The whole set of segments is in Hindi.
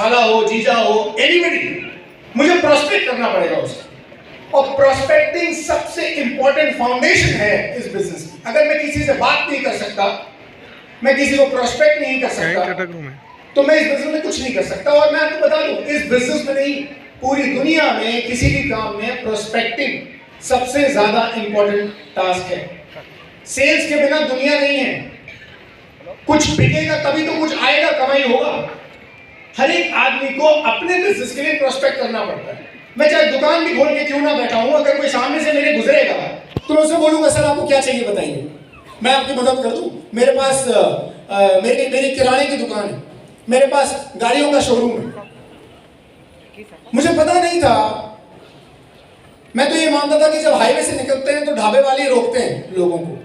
खाला हो, जीजा हो, एनीबडी, मुझे प्रोस्पेक्ट करना पड़ेगा उसे। और प्रोस्पेक्टिंग सबसे इंपॉर्टेंट फाउंडेशन है इस बिजनेस की। अगर मैं किसी से बात नहीं कर सकता, मैं किसी को प्रोस्पेक्ट नहीं कर सकता, तो मैं इस बिजनेस में कुछ नहीं कर सकता। और मैं आपको बता दूं, इस बिजनेस में नहीं, पूरी दुनिया में किसी भी काम में प्रोस्पेक्टिंग सबसे ज्यादा इंपॉर्टेंट टास्क है। सेल्स के बिना दुनिया नहीं है। कुछ बिकेगा तभी तो कुछ आएगा, कमाई होगा। हर एक आदमी को अपने बिजनेस के लिए प्रोस्पेक्ट करना पड़ता है। मैं चाहे दुकान भी खोल के क्यों ना बैठा हूं, अगर कोई सामने से मेरे गुजरेगा तो मैं उससे बोलूंगा, सर आपको क्या चाहिए बताइए, मैं आपकी मदद कर दूं। मेरे पास मेरी किराने की दुकान है, मेरे पास गाड़ियों का शोरूम है। मुझे पता नहीं था, मैं तो ये मानता था कि जब हाईवे से निकलते हैं तो ढाबे वाले ही रोकते हैं लोगों को,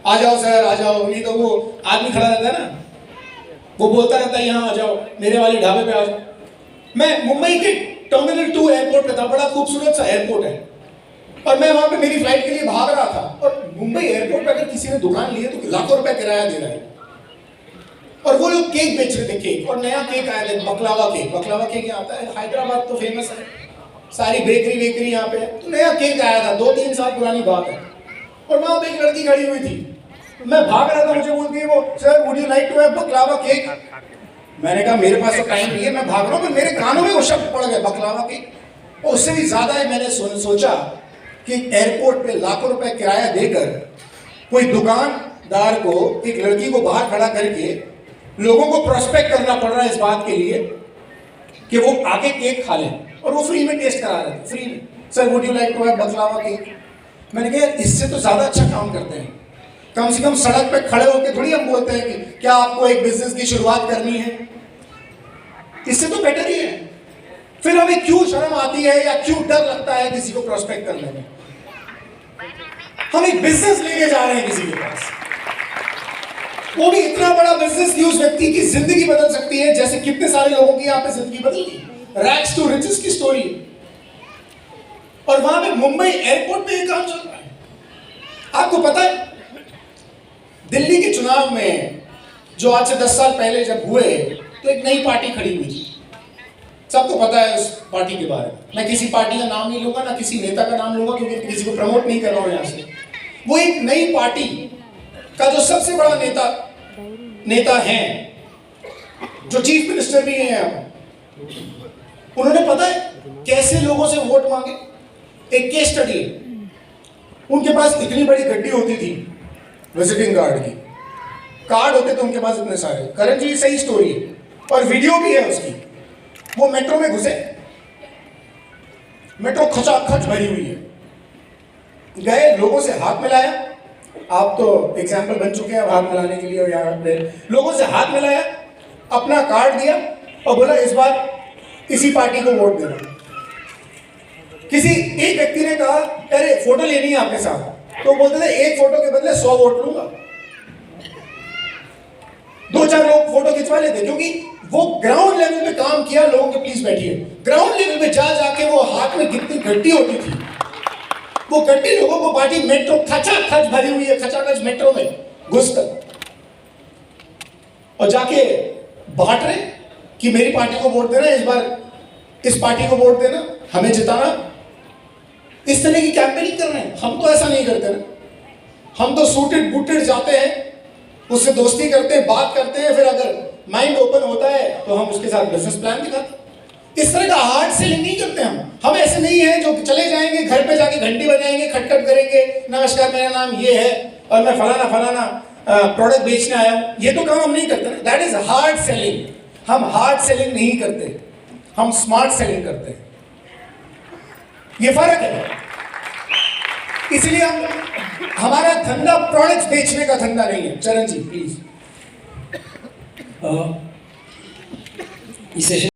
आ जाओ सर आ जाओ, नहीं तो वो आदमी खड़ा रहता है ना, वो बोलता रहता है यहाँ आ जाओ, मेरे वाले ढाबे पे आ जाओ। मैं मुंबई के टर्मिनल 2 एयरपोर्ट पे था, बड़ा खूबसूरत सा एयरपोर्ट है, और मैं वहां पे मेरी फ्लाइट के लिए भाग रहा था। और मुंबई एयरपोर्ट पे अगर किसी ने दुकान ली है तो लाखों रुपए किराया दे रहा है। और वो लोग केक बेच रहे थे, केक, और नया केक आया था, बकलावा केक। बकलावा केक यहाँ आता है, हैदराबाद तो फेमस है, सारी बेकरी यहाँ पे है। तो नया केक आया था, 2-3 साल पुरानी बात है। और वहां पे एक लड़की खड़ी हुई थी, मैं भाग रहा था, मुझे बोलती है वो, sir would you like to have baklava cake. मैंने कहा मेरे पास तो टाइम नहीं है, मैं भाग रहा हूँ, पर मेरे कानों में वो शब्द पड़ गए, बकलावा केक। और उससे भी ज्यादा है, मैंने सोचा कि एयरपोर्ट पे लाखों रुपए किराया देकर कोई दुकानदार को, एक लड़की को बाहर खड़ा करके लोगों को प्रोस्पेक्ट करना पड़ रहा है इस बात के लिए कि वो आके केक खा लें, और वो फ्री में टेस्ट करा रहे थे, फ्री में। Sir would you like to have baklava cake. मैंने कहा इससे तो ज्यादा अच्छा काम करते हैं, कम से कम सड़क पे खड़े होकर थोड़ी हम बोलते हैं कि क्या आपको एक बिजनेस की शुरुआत करनी है, इससे तो बेटर ही है। फिर हमें क्यों शर्म आती है या क्यों डर लगता है किसी को प्रोस्पेक्ट करने में। हम एक बिजनेस लेके जा रहे हैं किसी के पास, वो भी इतना बड़ा बिजनेस कि उस व्यक्ति की जिंदगी बदल सकती है, जैसे कितने सारे लोगों की यहाँ पे जिंदगी बदली, रैग्स टू रिचेस की स्टोरी। और वहां पे मुंबई एयरपोर्ट पे ये काम चल रहा है। आपको पता है दिल्ली के चुनाव में जो आज से 10 साल पहले जब हुए, तो एक नई पार्टी खड़ी हुई थी, सबको पता है उस पार्टी के बारे में। मैं किसी पार्टी का नाम नहीं लूंगा, ना किसी नेता का नाम लूंगा, क्योंकि किसी को प्रमोट नहीं कर रहा हूं यहां से। वो एक नई पार्टी का जो सबसे बड़ा नेता है, जो चीफ मिनिस्टर भी हैं अब, उन्होंने पता है कैसे लोगों से वोट मांगे। एक केस स्टडी है, उनके पास इतनी बड़ी गड्डी होती थी विजिटिंग कार्ड होते थे उनके पास इतने सारे। करण जी सही स्टोरी है, और वीडियो भी है उसकी। वो मेट्रो में घुसे, मेट्रो खचाखच भरी हुई है, गए, लोगों से हाथ मिलाया। आप तो एग्जाम्पल बन चुके हैं हाथ मिलाने के लिए, और यहाँ पे लोगों से हाथ मिलाया, अपना कार्ड दिया और बोला इस बार इसी पार्टी को वोट देना। किसी एक व्यक्ति ने कहा अरे फोटो लेनी है आपके साथ, तो बोलते थे एक फोटो के बदले 100 वोट लूंगा। 2-4 लोग फोटो खिंचवा लेते, क्योंकि वो ग्राउंड लेवल पे काम किया। लोगों के प्लीज बैठिए, ग्राउंड लेवल पे जाके वो हाथ में कितनी गड्डी होती थी, वो गड्डी लोगों को बांटी। मेट्रो खचाखच भरी हुई है, खचाखच मेट्रो में घुसकर, और जाके बांट रहे कि मेरी पार्टी को वोट देना, इस बार इस पार्टी को वोट देना, हमें जिताना। इस तरह की कैंपेनिंग कर रहे हैं। हम तो ऐसा नहीं करते ना, हम तो सूटेड बूटेड जाते हैं, उससे दोस्ती करते हैं, बात करते हैं, फिर अगर माइंड ओपन होता है तो हम उसके साथ बिजनेस प्लान दिखाते हैं। इस तरह का हार्ड सेलिंग नहीं करते हम ऐसे नहीं है जो चले जाएंगे घर पे जाके घंटी बजाएंगे, खटखट करेंगे, नमस्कार मेरा नाम ये है और मैं फलाना प्रोडक्ट बेचने आया हूं। ये तो काम हम नहीं करते ना, दैट इज हार्ड सेलिंग। हम हार्ड सेलिंग नहीं करते, हम स्मार्ट सेलिंग करते हैं। ये फर्क है। इसलिए हमारा धंधा प्रोडक्ट्स बेचने का धंधा नहीं है। चरण जी प्लीज। इस सेशन